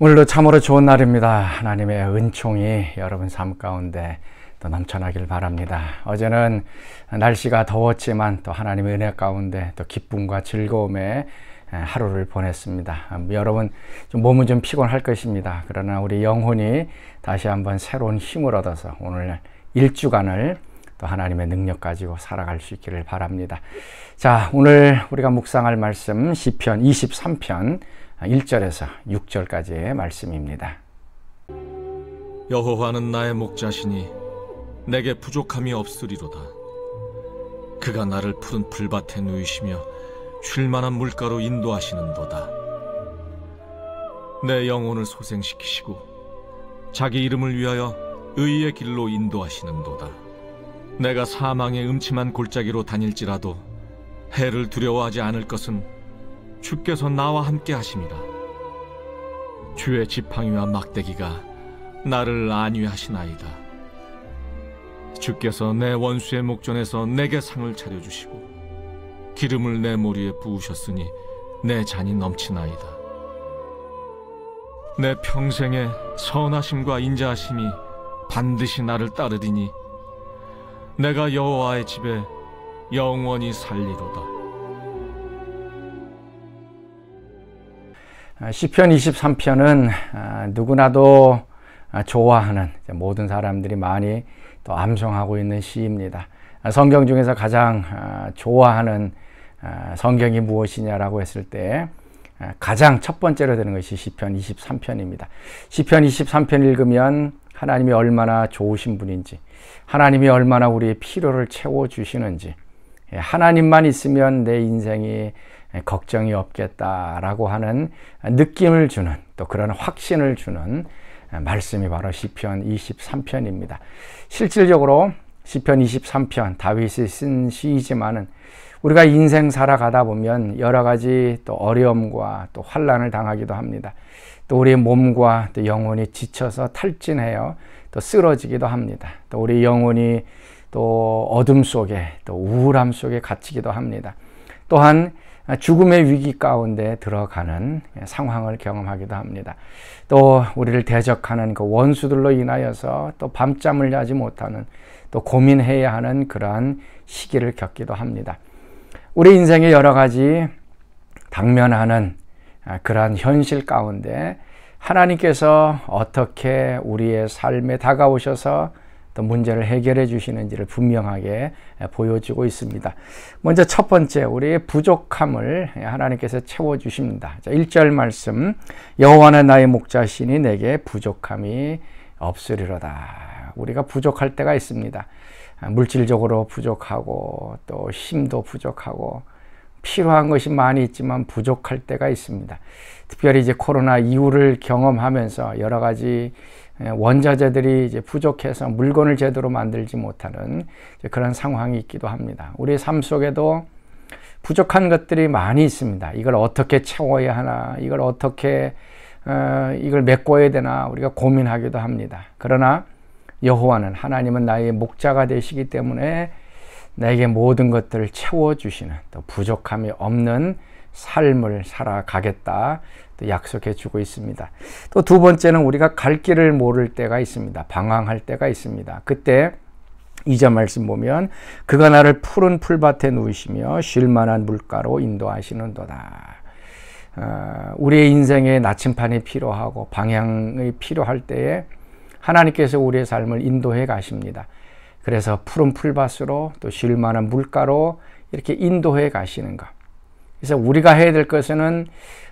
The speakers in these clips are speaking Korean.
오늘도 참으로 좋은 날입니다. 하나님의 은총이 여러분 삶 가운데 또 넘쳐나길 바랍니다. 어제는 날씨가 더웠지만 또 하나님의 은혜 가운데 또 기쁨과 즐거움의 하루를 보냈습니다. 여러분 몸은 좀 피곤할 것입니다. 그러나 우리 영혼이 다시 한번 새로운 힘을 얻어서 오늘 1주간을 또 하나님의 능력 가지고 살아갈 수 있기를 바랍니다. 자, 오늘 우리가 묵상할 말씀 시편 23편 1절에서 6절까지의 말씀입니다. 여호와는 나의 목자시니 내게 부족함이 없으리로다. 그가 나를 푸른 풀밭에 누이시며 쉴 만한 물가로 인도하시는도다. 내 영혼을 소생시키시고 자기 이름을 위하여 의의 길로 인도하시는도다. 내가 사망의 음침한 골짜기로 다닐지라도 해를 두려워하지 않을 것은 주께서 나와 함께 하심이라. 주의 지팡이와 막대기가 나를 안위하시나이다. 주께서 내 원수의 목전에서 내게 상을 차려주시고 기름을 내 머리에 부으셨으니 내 잔이 넘치나이다. 내 평생에 선하심과 인자하심이 반드시 나를 따르리니 내가 여호와의 집에 영원히 살리로다. 시편 23편은 누구나도 좋아하는, 모든 사람들이 많이 또 암송하고 있는 시입니다. 성경 중에서 가장 좋아하는 성경이 무엇이냐라고 했을 때 가장 첫 번째로 되는 것이 시편 23편입니다. 시편 23편 읽으면 하나님이 얼마나 좋으신 분인지, 하나님이 얼마나 우리의 필요를 채워주시는지, 하나님만 있으면 내 인생이 걱정이 없겠다라고 하는 느낌을 주는, 또 그런 확신을 주는 말씀이 바로 시편 23편입니다. 실질적으로 시편 23편 다윗이 쓴 시이지만은 우리가 인생 살아가다 보면 여러 가지 또 어려움과 또 환난을 당하기도 합니다. 또 우리의 몸과 또 영혼이 지쳐서 탈진해요. 또 쓰러지기도 합니다. 또 우리 영혼이 또 어둠 속에 또 우울함 속에 갇히기도 합니다. 또한 죽음의 위기 가운데 들어가는 상황을 경험하기도 합니다. 또 우리를 대적하는 그 원수들로 인하여서 또 밤잠을 자지 못하는, 또 고민해야 하는 그러한 시기를 겪기도 합니다. 우리 인생에 여러 가지 당면하는 그러한 현실 가운데 하나님께서 어떻게 우리의 삶에 다가오셔서 또 문제를 해결해 주시는지를 분명하게 보여주고 있습니다. 먼저 첫 번째, 우리의 부족함을 하나님께서 채워주십니다. 1절 말씀, 여호와는 나의 목자시니 내게 부족함이 없으리로다. 우리가 부족할 때가 있습니다. 물질적으로 부족하고 또 힘도 부족하고 필요한 것이 많이 있지만 부족할 때가 있습니다. 특별히 이제 코로나 이후를 경험하면서 여러 가지 원자재들이 이제 부족해서 물건을 제대로 만들지 못하는 그런 상황이 있기도 합니다. 우리 삶 속에도 부족한 것들이 많이 있습니다. 이걸 어떻게 채워야 하나, 이걸 어떻게 이걸 메꿔야 되나 우리가 고민하기도 합니다. 그러나 여호와는, 하나님은 나의 목자가 되시기 때문에 나에게 모든 것들을 채워주시는, 또 부족함이 없는 삶을 살아가겠다 또 약속해 주고 있습니다. 또 두 번째는 우리가 갈 길을 모를 때가 있습니다. 방황할 때가 있습니다. 그때 2절 말씀 보면 그가 나를 푸른 풀밭에 누이시며 쉴 만한 물가로 인도하시는도다. 우리의 인생에 나침판이 필요하고 방향이 필요할 때에 하나님께서 우리의 삶을 인도해 가십니다. 그래서 푸른 풀밭으로 또 쉴 만한 물가로 이렇게 인도해 가시는 것. 그래서 우리가 해야 될 것은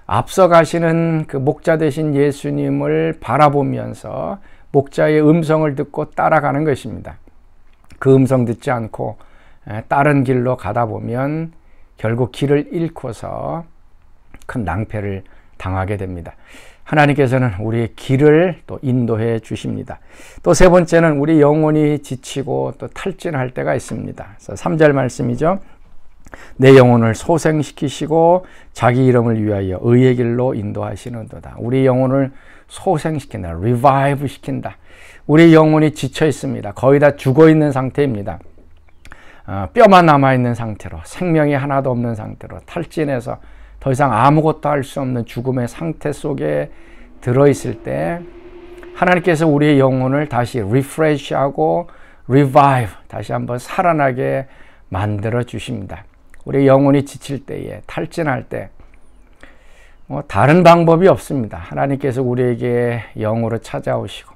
앞서 가시는 그 목자 되신 예수님을 바라보면서 목자의 음성을 듣고 따라가는 것입니다. 그 음성 듣지 않고 다른 길로 가다 보면 결국 길을 잃고서 큰 낭패를 당하게 됩니다. 하나님께서는 우리의 길을 또 인도해 주십니다. 또 세 번째는 우리 영혼이 지치고 또 탈진할 때가 있습니다. 그래서 3절 말씀이죠. 내 영혼을 소생시키시고 자기 이름을 위하여 의의 길로 인도하시는도다. 우리 영혼을 소생시킨다, 리바이브 시킨다. 우리 영혼이 지쳐 있습니다. 거의 다 죽어 있는 상태입니다. 뼈만 남아 있는 상태로, 생명이 하나도 없는 상태로 탈진해서 더 이상 아무것도 할 수 없는 죽음의 상태 속에 들어있을 때 하나님께서 우리의 영혼을 다시 리프레시하고 revive, 다시 한번 살아나게 만들어 주십니다. 우리 영혼이 지칠 때에, 탈진할 때 다른 방법이 없습니다. 하나님께서 우리에게 영으로 찾아오시고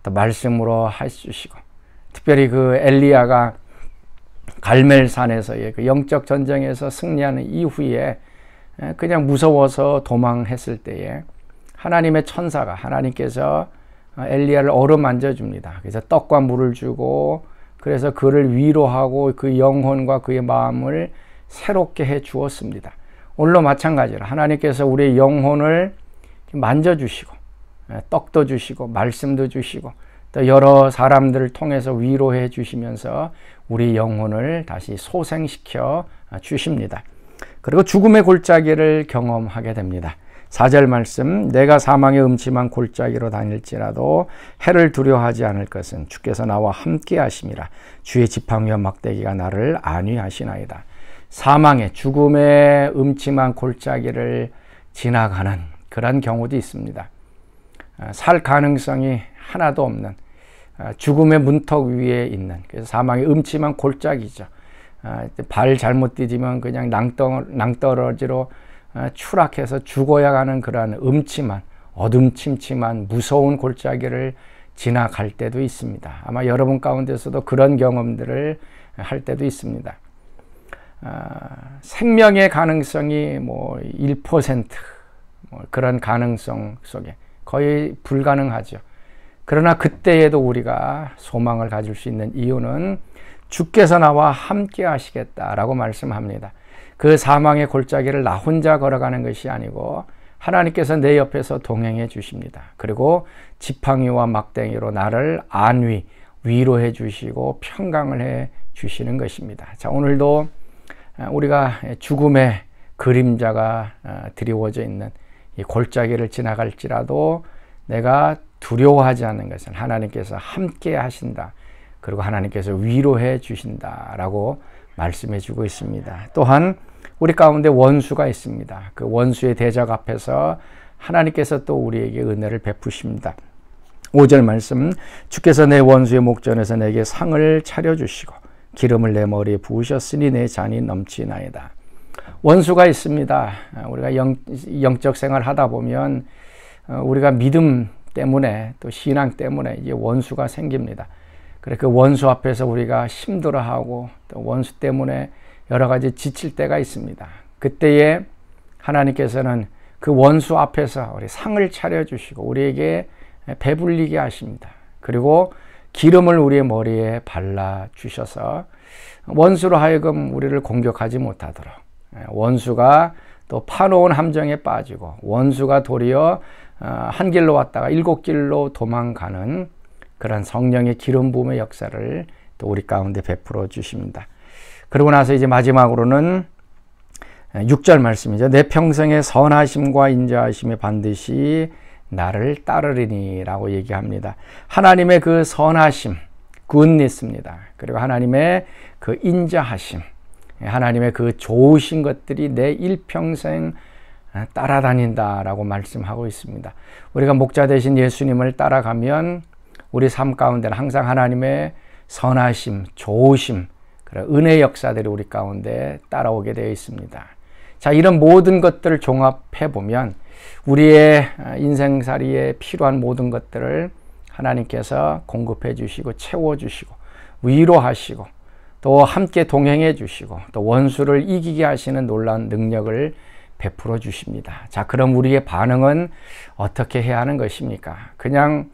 또 말씀으로 해주시고, 특별히 그 엘리야가 갈멜산에서의 그 영적 전쟁에서 승리하는 이후에 그냥 무서워서 도망했을 때에 하나님의 천사가, 하나님께서 엘리야를 어루만져 줍니다. 그래서 떡과 물을 주고, 그래서 그를 위로하고 그 영혼과 그의 마음을 새롭게 해 주었습니다. 오늘도 마찬가지로 하나님께서 우리의 영혼을 만져주시고 떡도 주시고 말씀도 주시고 또 여러 사람들을 통해서 위로해 주시면서 우리 영혼을 다시 소생시켜 주십니다. 그리고 죽음의 골짜기를 경험하게 됩니다. 4절 말씀, 내가 사망의 음침한 골짜기로 다닐지라도 해를 두려워하지 않을 것은 주께서 나와 함께 하심이라. 주의 지팡이와 막대기가 나를 안위하시나이다. 사망의, 죽음의 음침한 골짜기를 지나가는 그런 경우도 있습니다. 살 가능성이 하나도 없는 죽음의 문턱 위에 있는, 그래서 사망의 음침한 골짜기죠. 발 잘못 디디면 그냥 낭떠러지로 추락해서 죽어야 하는 그러한 음침한, 어둠침침한 무서운 골짜기를 지나갈 때도 있습니다. 아마 여러분 가운데서도 그런 경험들을 할 때도 있습니다. 생명의 가능성이 1% 그런 가능성 속에 거의 불가능하죠. 그러나 그때에도 우리가 소망을 가질 수 있는 이유는 주께서 나와 함께 하시겠다라고 말씀합니다. 그 사망의 골짜기를 나 혼자 걸어가는 것이 아니고 하나님께서 내 옆에서 동행해 주십니다. 그리고 지팡이와 막대기로 나를 안위, 위로해 주시고 평강을 해 주시는 것입니다. 자, 오늘도 우리가 죽음의 그림자가 드리워져 있는 이 골짜기를 지나갈지라도 내가 두려워하지 않는 것은 하나님께서 함께 하신다. 그리고 하나님께서 위로해 주신다라고 말씀해 주고 있습니다. 또한 우리 가운데 원수가 있습니다. 그 원수의 대적 앞에서 하나님께서 또 우리에게 은혜를 베푸십니다. 5절 말씀, 주께서 내 원수의 목전에서 내게 상을 차려주시고 기름을 내 머리에 부으셨으니 내 잔이 넘치나이다. 원수가 있습니다. 우리가 영적 생활을 하다 보면 우리가 믿음 때문에 또 신앙 때문에 이제 원수가 생깁니다. 그래 그 원수 앞에서 우리가 힘들어하고 또 원수 때문에 여러 가지 지칠 때가 있습니다. 그때에 하나님께서는 그 원수 앞에서 우리 상을 차려주시고 우리에게 배불리게 하십니다. 그리고 기름을 우리의 머리에 발라주셔서 원수로 하여금 우리를 공격하지 못하도록, 원수가 또 파놓은 함정에 빠지고 원수가 도리어 한 길로 왔다가 7길로 도망가는 그런 성령의 기름 부음의 역사를 또 우리 가운데 베풀어 주십니다. 그러고 나서 이제 마지막으로는 6절 말씀이죠. 내 평생의 선하심과 인자하심이 반드시 나를 따르리니 라고 얘기합니다. 하나님의 그 선하심, 굿니스입니다. 그리고 하나님의 그 인자하심, 하나님의 그 좋으신 것들이 내 일평생 따라다닌다라고 말씀하고 있습니다. 우리가 목자 되신 예수님을 따라가면 우리 삶 가운데는 항상 하나님의 선하심, 좋으심, 은혜의 역사들이 우리 가운데 따라오게 되어 있습니다. 자, 이런 모든 것들을 종합해 보면 우리의 인생살이에 필요한 모든 것들을 하나님께서 공급해 주시고 채워 주시고 위로하시고 또 함께 동행해 주시고 또 원수를 이기게 하시는 놀라운 능력을 베풀어 주십니다. 자, 그럼 우리의 반응은 어떻게 해야 하는 것입니까? 그냥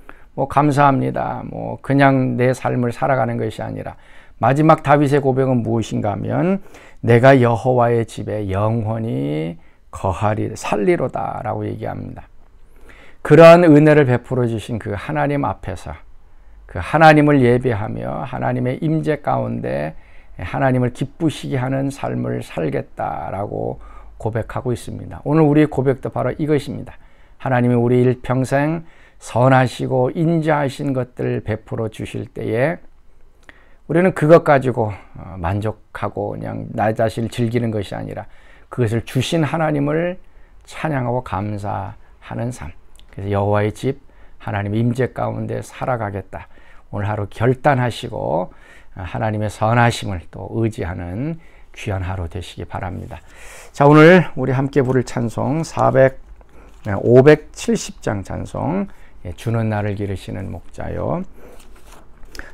감사합니다. 그냥 내 삶을 살아가는 것이 아니라 마지막 다윗의 고백은 무엇인가 하면 내가 여호와의 집에 영원히 거하리 살리로다 라고 얘기합니다. 그러한 은혜를 베풀어 주신 그 하나님 앞에서 그 하나님을 예배하며 하나님의 임재 가운데 하나님을 기쁘시게 하는 삶을 살겠다라고 고백하고 있습니다. 오늘 우리의 고백도 바로 이것입니다. 하나님이 우리 일평생 선하시고 인자하신 것들을 베풀어 주실 때에 우리는 그것 가지고 만족하고 그냥 나 자신을 즐기는 것이 아니라 그것을 주신 하나님을 찬양하고 감사하는 삶, 그래서 여호와의 집, 하나님의 임재 가운데 살아가겠다. 오늘 하루 결단하시고 하나님의 선하심을 또 의지하는 귀한 하루 되시기 바랍니다. 자, 오늘 우리 함께 부를 찬송 570장 찬송, 주는 나를 기르시는 목자요.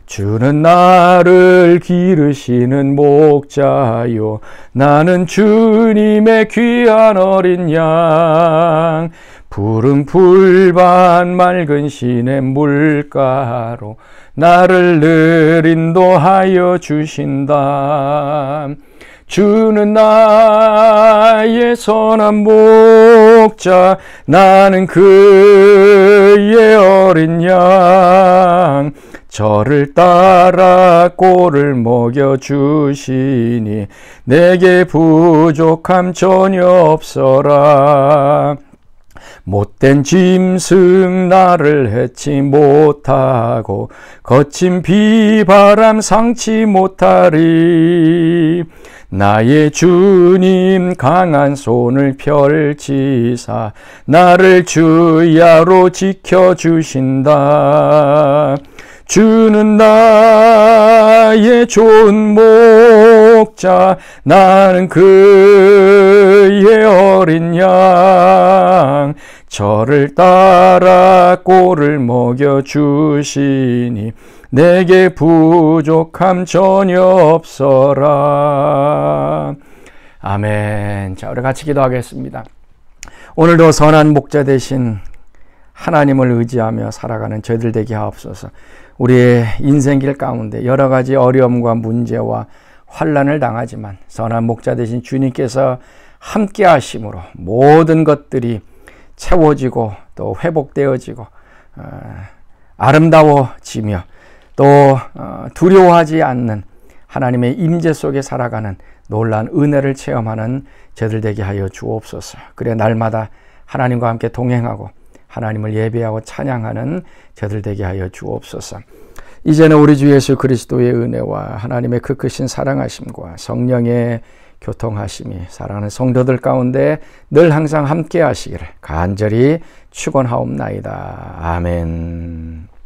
주는 나를 기르시는 목자요, 나는 주님의 귀한 어린 양. 푸른 풀밭 맑은 시냇 물가로 나를 늘 인도하여 주신다. 주는 나의 선한 목자, 나는 그의 어린 양. 저를 따라 꼴을 먹여주시니 내게 부족함 전혀 없어라. 못된 짐승 나를 해치 못하고 거친 비바람 상치 못하리. 나의 주님 강한 손을 펼치사 나를 주야로 지켜주신다. 주는 나의 좋은 목자, 나는 그의 어린 양. 저를 따라 꼴을 먹여주시니 내게 부족함 전혀 없어라. 아멘. 자, 우리 같이 기도하겠습니다. 오늘도 선한 목자 되신 하나님을 의지하며 살아가는 저희들 되게 하옵소서. 우리의 인생길 가운데 여러 가지 어려움과 문제와 환난을 당하지만 선한 목자 되신 주님께서 함께 하심으로 모든 것들이 채워지고 또 회복되어지고 아름다워지며 또 두려워하지 않는 하나님의 임재 속에 살아가는 놀라운 은혜를 체험하는 저희들 되게 하여 주옵소서. 그래 날마다 하나님과 함께 동행하고 하나님을 예배하고 찬양하는 저희들 되게 하여 주옵소서. 이제는 우리 주 예수 그리스도의 은혜와 하나님의 그 크신 사랑하심과 성령의 교통하심이 사랑하는 성도들 가운데 늘 항상 함께 하시기를 간절히 축원하옵나이다. 아멘.